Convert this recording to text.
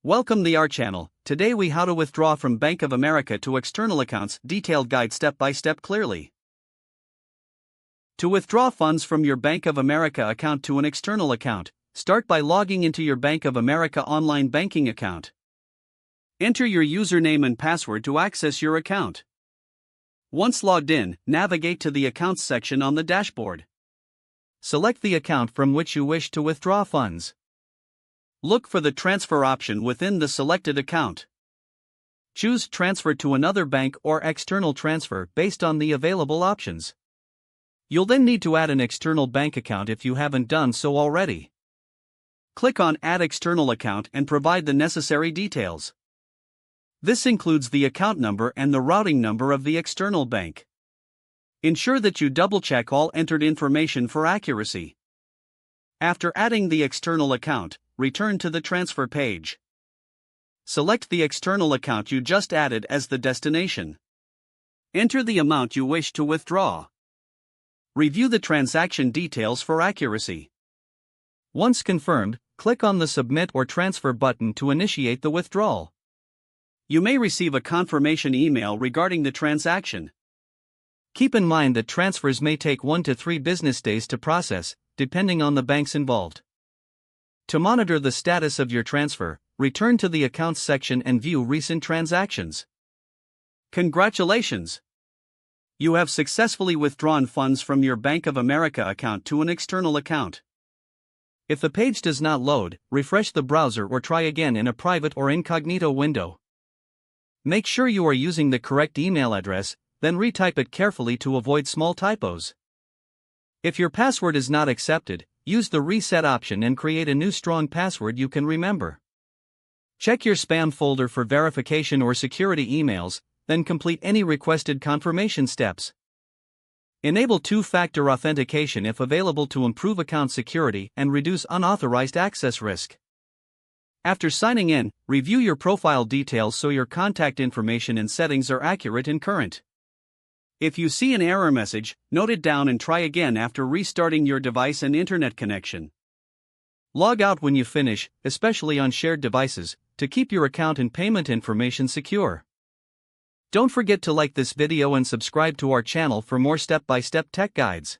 Welcome to our channel. Today we how to withdraw from Bank of America to external accounts, detailed guide step by step clearly. To withdraw funds from your Bank of America account to an external account, start by logging into your Bank of America online banking account. Enter your username and password to access your account. Once logged in, navigate to the Accounts section on the dashboard. Select the account from which you wish to withdraw funds. Look for the transfer option within the selected account. Choose Transfer to another bank or External Transfer based on the available options. You'll then need to add an external bank account if you haven't done so already. Click on Add External Account and provide the necessary details. This includes the account number and the routing number of the external bank. Ensure that you double-check all entered information for accuracy. After adding the external account, return to the transfer page. Select the external account you just added as the destination. Enter the amount you wish to withdraw. Review the transaction details for accuracy. Once confirmed, click on the Submit or Transfer button to initiate the withdrawal. You may receive a confirmation email regarding the transaction. Keep in mind that transfers may take 1 to 3 business days to process, depending on the banks involved. To monitor the status of your transfer, return to the Accounts section and view recent transactions. Congratulations! You have successfully withdrawn funds from your Bank of America account to an external account. If the page does not load, refresh the browser or try again in a private or incognito window. Make sure you are using the correct email address, then retype it carefully to avoid small typos. If your password is not accepted, use the reset option and create a new strong password you can remember. Check your spam folder for verification or security emails, then complete any requested confirmation steps. Enable two-factor authentication if available to improve account security and reduce unauthorized access risk. After signing in, review your profile details so your contact information and settings are accurate and current. If you see an error message, note it down and try again after restarting your device and internet connection. Log out when you finish, especially on shared devices, to keep your account and payment information secure. Don't forget to like this video and subscribe to our channel for more step-by-step tech guides.